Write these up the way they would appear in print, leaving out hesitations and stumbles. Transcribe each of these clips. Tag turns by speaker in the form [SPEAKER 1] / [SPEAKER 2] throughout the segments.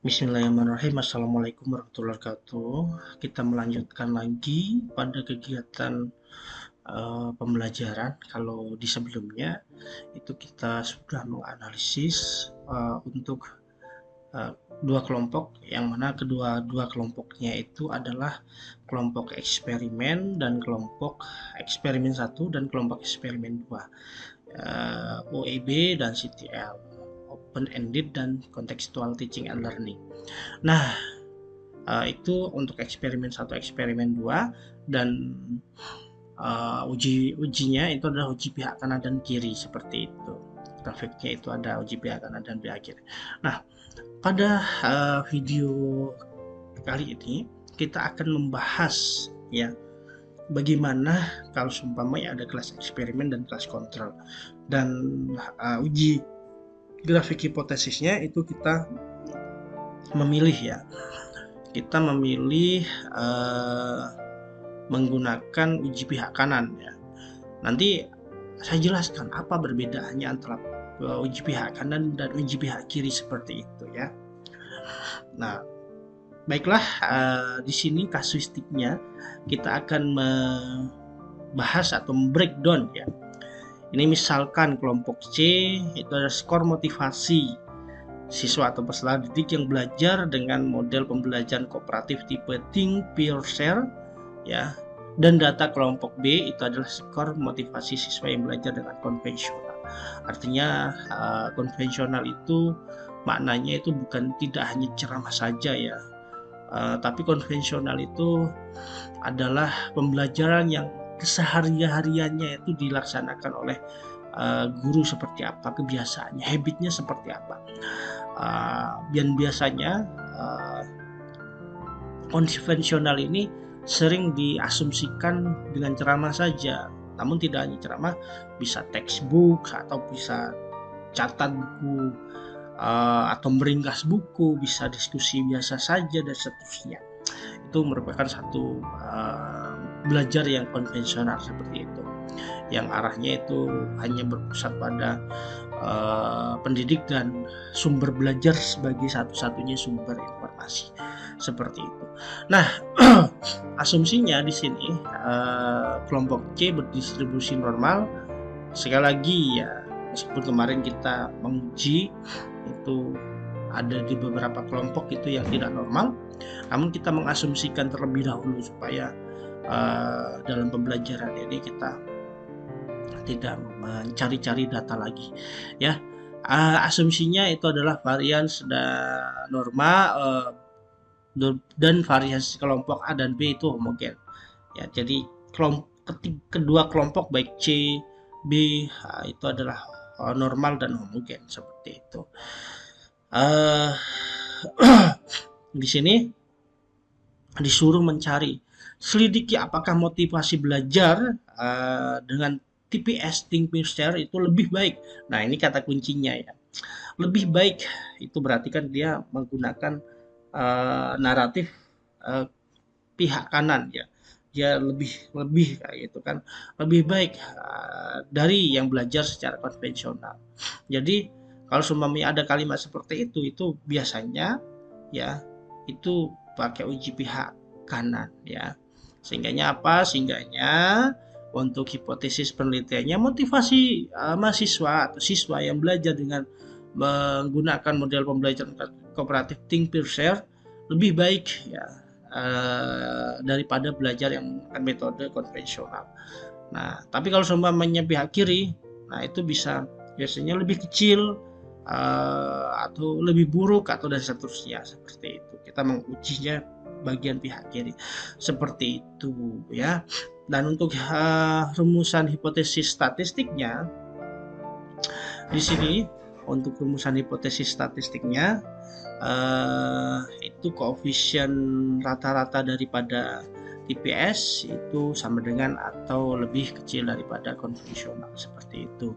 [SPEAKER 1] Bismillahirrahmanirrahim. Assalamualaikum warahmatullahi wabarakatuh. Kita melanjutkan lagi pada kegiatan pembelajaran. Kalau di sebelumnya itu kita sudah menganalisis untuk uh, dua kelompok, yang mana kedua kelompoknya itu adalah kelompok eksperimen dan kelompok eksperimen satu dan kelompok eksperimen 2, OEB dan CTL, open ended dan contextual teaching and learning. Nah, itu untuk eksperimen satu, eksperimen 2, dan ujinya itu adalah uji pihak kanan dan kiri seperti itu. Grafiknya itu ada uji pihak kanan dan pihak kiri. Nah, pada video kali ini kita akan membahas ya bagaimana kalau seumpamanya ada kelas eksperimen dan kelas kontrol, dan uji grafik hipotesisnya itu kita memilih ya, kita memilih menggunakan uji pihak kanan ya. Nanti saya jelaskan apa perbedaannya antara uji pihak kanan dan uji pihak kiri seperti itu ya. Nah, baiklah, di sini kasuistiknya kita akan membahas atau breakdown ya. Ini misalkan kelompok C itu ada skor motivasi siswa atau peserta didik yang belajar dengan model pembelajaran kooperatif tipe Think, Peer, Share ya. Dan data kelompok B itu adalah skor motivasi siswa yang belajar dengan konvensional. Artinya konvensional itu maknanya itu bukan tidak hanya ceramah saja ya, tapi konvensional itu adalah pembelajaran yang keseharian-hariannya itu dilaksanakan oleh guru seperti apa, kebiasaannya, habitnya seperti apa. Dan biasanya konvensional ini sering diasumsikan dengan ceramah saja, namun tidak hanya ceramah, bisa textbook atau bisa catat buku atau meringkas buku, bisa diskusi biasa saja dan seterusnya. Itu merupakan satu belajar yang konvensional seperti itu, yang arahnya itu hanya berpusat pada pendidik dan sumber belajar sebagai satu-satunya sumber informasi seperti itu. Nah, asumsinya di sini kelompok C berdistribusi normal. Sekali lagi ya, meskipun kemarin kita menguji itu ada di beberapa kelompok itu yang tidak normal, namun kita mengasumsikan terlebih dahulu supaya dalam pembelajaran ini kita tidak mencari-cari data lagi ya. Asumsinya itu adalah varian normal dan variasi kelompok A dan B itu homogen ya. Jadi kedua kelompok baik C, B itu adalah normal dan homogen seperti itu. Di sini disuruh mencari, selidiki apakah motivasi belajar dengan TPS Think, Peer, Share itu lebih baik. Nah, ini kata kuncinya ya. Lebih baik itu berarti kan dia menggunakan naratif pihak kanan ya. Dia lebih kayak gitu kan. Lebih baik dari yang belajar secara konvensional. Jadi kalau seumpamanya ada kalimat seperti itu biasanya ya itu pakai uji pihak kanan ya. Sehingganya apa? Sehingganya untuk hipotesis penelitiannya motivasi mahasiswa atau siswa yang belajar dengan menggunakan model pembelajaran kooperatif Think, Peer, Share lebih baik ya daripada belajar yang metode konvensional. Nah, tapi kalau seumpamanya pihak kiri, nah itu bisa biasanya lebih kecil atau lebih buruk atau dan seterusnya seperti itu. Kita mengujinya bagian pihak kiri seperti itu ya. Dan untuk rumusan hipotesis statistiknya di sini, untuk rumusan hipotesis statistiknya itu koefisien rata-rata daripada TPS itu sama dengan atau lebih kecil daripada konvensional seperti itu.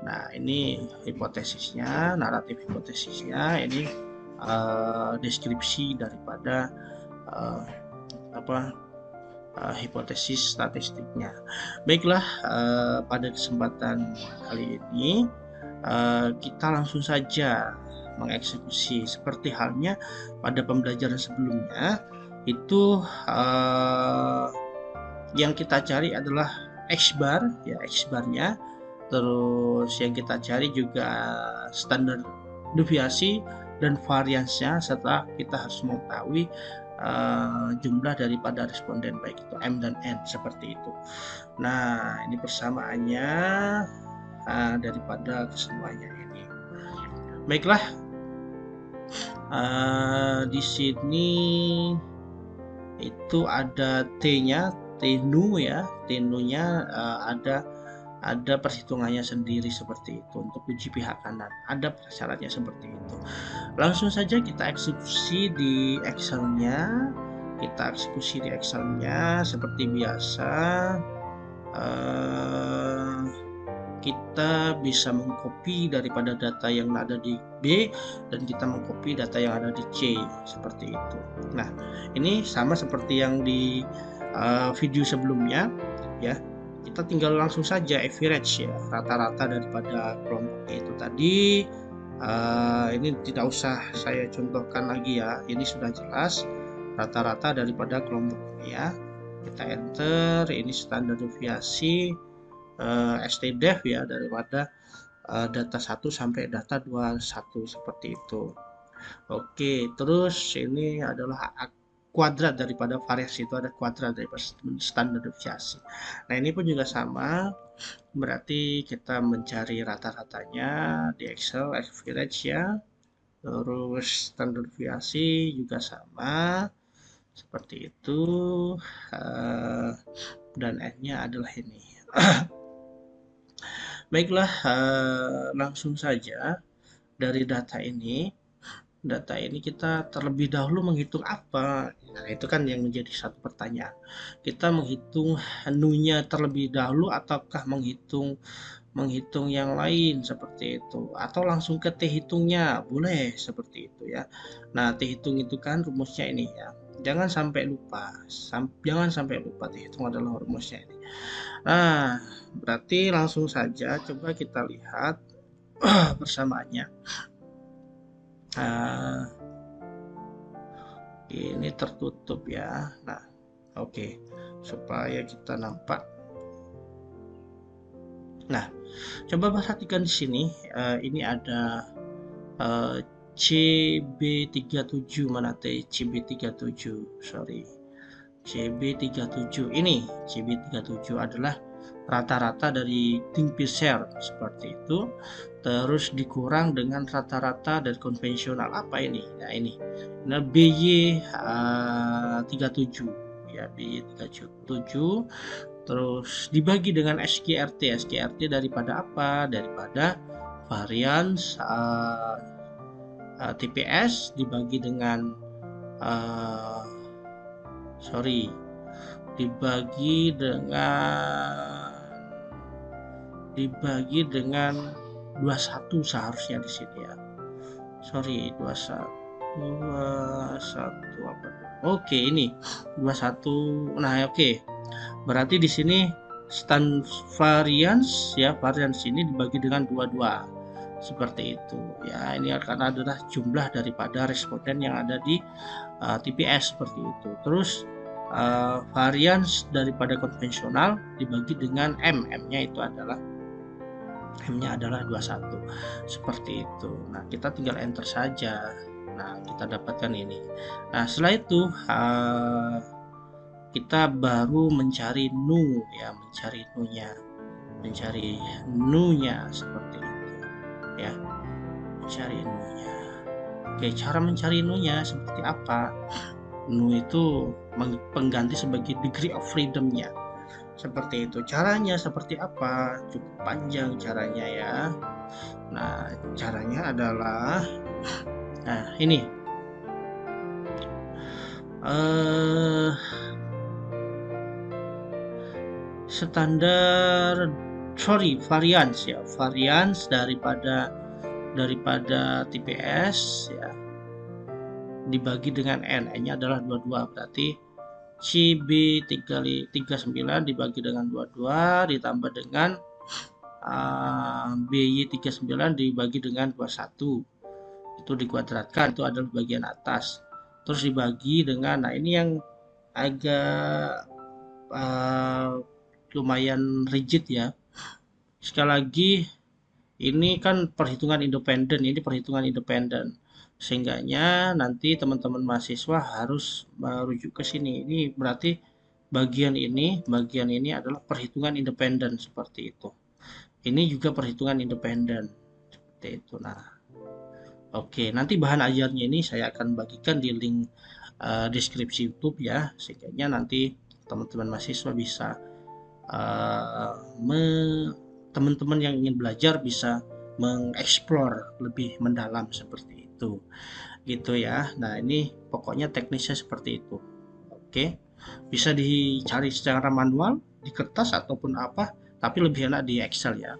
[SPEAKER 1] Nah, ini hipotesisnya, naratif hipotesisnya, ini deskripsi daripada hipotesis statistiknya. Baiklah, pada kesempatan kali ini kita langsung saja mengeksekusi. Seperti halnya pada pembelajaran sebelumnya itu yang kita cari adalah X bar ya, X barnya. Terus yang kita cari juga standar deviasi dan variansnya, serta kita harus mengetahui jumlah daripada responden baik itu M dan N seperti itu. Nah, ini persamaannya daripada kesemuanya ini. Baiklah, di sini itu ada T-nya, T-nu ya, T-nu-nya ada perhitungannya sendiri seperti itu untuk uji pihak kanan. Ada syaratnya seperti itu. Langsung saja kita eksekusi di Excel-nya. Seperti biasa. Kita bisa mengcopy daripada data yang ada di B dan kita mengcopy data yang ada di C seperti itu. Nah, ini sama seperti yang di video sebelumnya ya. Kita tinggal langsung saja average ya, rata-rata daripada kelompok itu tadi. Ini tidak usah saya contohkan lagi ya, ini sudah jelas rata-rata daripada kelompok ya. Kita enter, ini standar deviasi stdef ya, daripada data 1 sampai data 21 seperti itu. Oke, terus ini adalah kuadrat daripada variasi, itu ada kuadrat daripada standar deviasi. Nah, ini pun juga sama, berarti kita mencari rata-ratanya di Excel average ya. Terus standar deviasi juga sama seperti itu, dan N-nya adalah ini. Baiklah, langsung saja dari data ini kita terlebih dahulu menghitung apa? Nah, itu kan yang menjadi satu pertanyaan. Kita menghitung nu-nya terlebih dahulu ataukah menghitung yang lain seperti itu, atau langsung ke T hitungnya boleh seperti itu ya. Nah, T hitung itu kan rumusnya ini ya. Jangan sampai lupa T hitung adalah rumusnya ini. Nah, berarti langsung saja coba kita lihat persamaannya. Ini tertutup ya. Nah, oke, supaya kita nampak. Nah, coba perhatikan di sini. Ini ada CB37, mana CB37, sorry, CB37 ini. CB37 adalah rata-rata dari tim Pearson seperti itu, terus dikurang dengan rata-rata dari konvensional. Apa ini? Nah, ini BY37 ya, BY37, terus dibagi dengan SGRT daripada apa? Daripada varians TPS dibagi dengan dibagi dengan 21 seharusnya di sini ya. 21 apa? Oke, ini 21. Nah, oke. Berarti di sini varians ini dibagi dengan 22. Seperti itu ya. Ini akan adalah jumlah daripada responden yang ada di TPS seperti itu. Terus varians daripada konvensional dibagi dengan M-nya adalah 21 seperti itu. Nah, kita tinggal enter saja. Nah, kita dapatkan ini. Nah, setelah itu kita baru mencari nu ya, mencari nu-nya seperti itu ya, mencari nu-nya. Oke, cara mencari nu-nya seperti apa? Nu itu pengganti sebagai degree of freedom-nya. Seperti itu. Caranya seperti apa? Cukup panjang caranya ya. Nah, caranya adalah ini. Varians daripada TPS ya dibagi dengan N-nya adalah 22, berarti CB39 dibagi dengan 22 ditambah dengan BY39 dibagi dengan 21. itu dikuadratkan, itu adalah bagian atas, terus dibagi dengan, nah ini yang agak lumayan rigid ya. Sekali lagi, ini kan perhitungan independen, ini perhitungan independen. Sehingganya nanti teman-teman mahasiswa harus merujuk ke sini. Ini berarti bagian ini adalah perhitungan independen seperti itu. Ini juga perhitungan independen seperti itu. Nah, oke, nanti bahan ajarnya ini saya akan bagikan di link deskripsi YouTube ya, sehingga nanti teman-teman mahasiswa bisa teman-teman yang ingin belajar bisa mengeksplor lebih mendalam seperti itu gitu ya. Nah ini pokoknya teknisnya seperti itu. Oke, bisa dicari secara manual di kertas ataupun apa, tapi lebih enak di Excel ya.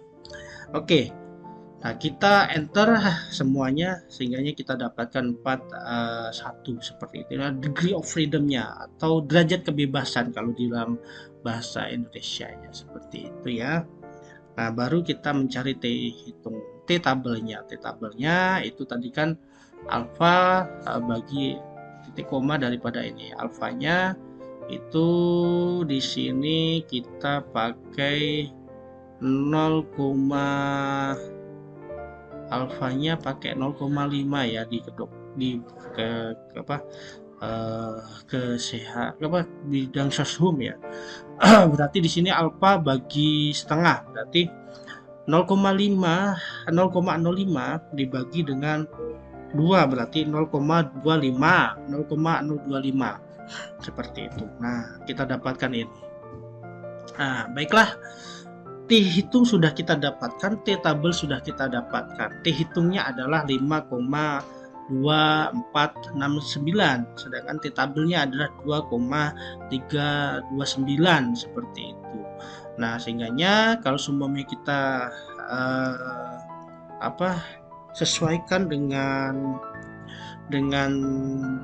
[SPEAKER 1] Oke, nah kita enter semuanya sehingga kita dapatkan 41 seperti itu. Nah, degree of freedomnya atau derajat kebebasan kalau di dalam bahasa Indonesia ya, seperti itu ya. Nah, baru kita mencari T tabelnya. T tabelnya itu tadi kan alfa bagi titik koma daripada ini. Alfanya itu di sini kita pakai 0, alfanya pakai 0,5 ya di bidang soshum ya. Berarti di sini alfa bagi setengah, berarti 0,5 dibagi dengan 2 berarti 0,25 seperti itu. Nah, kita dapatkan ini. Nah, baiklah. T hitung sudah kita dapatkan, T tabel sudah kita dapatkan. T hitungnya adalah 5,2469, sedangkan T tabelnya adalah 2,329 seperti itu. Nah, sehingganya kalau semuanya kita sesuaikan dengan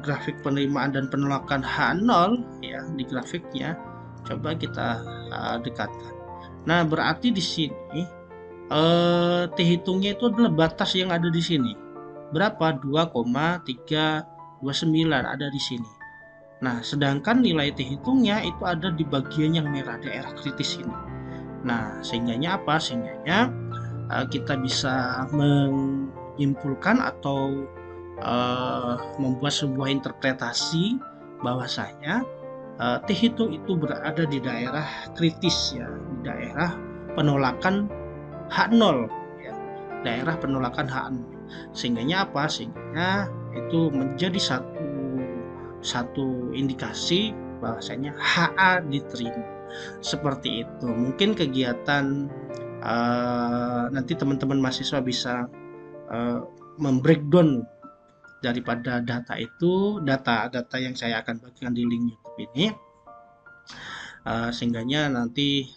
[SPEAKER 1] grafik penerimaan dan penolakan H0 ya di grafiknya, coba kita dekatkan. Nah, berarti di sini T hitungnya itu adalah batas yang ada di sini. Berapa? 2,329 ada di sini. Nah, sedangkan nilai T hitungnya itu ada di bagian yang merah, daerah kritis ini. Nah, sehingganya apa? Sehingganya kita bisa menyimpulkan atau membuat sebuah interpretasi bahwasanya T hitung itu berada di daerah kritis ya, di daerah penolakan H0 ya, daerah penolakan H0. Sehingganya apa? Sehingga itu menjadi satu indikasi bahwasanya HA diterima. Seperti itu. Mungkin kegiatan nanti teman-teman mahasiswa bisa membreakdown daripada data itu, data yang saya akan bagikan di link YouTube ini, sehingganya nanti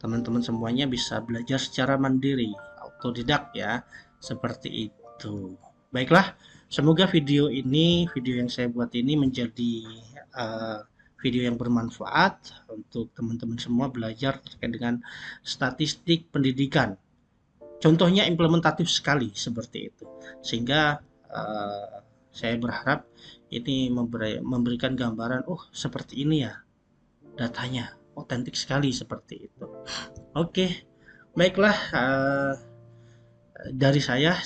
[SPEAKER 1] teman-teman semuanya bisa belajar secara mandiri, autodidak ya, seperti itu. Baiklah, semoga video yang saya buat ini menjadi video yang bermanfaat untuk teman-teman semua belajar terkait dengan statistik pendidikan. Contohnya implementatif sekali seperti itu, sehingga saya berharap ini memberikan gambaran, oh seperti ini ya datanya, otentik sekali seperti itu. Oke, baiklah, dari saya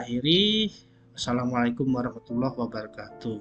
[SPEAKER 1] akhiri. Assalamualaikum warahmatullahi wabarakatuh.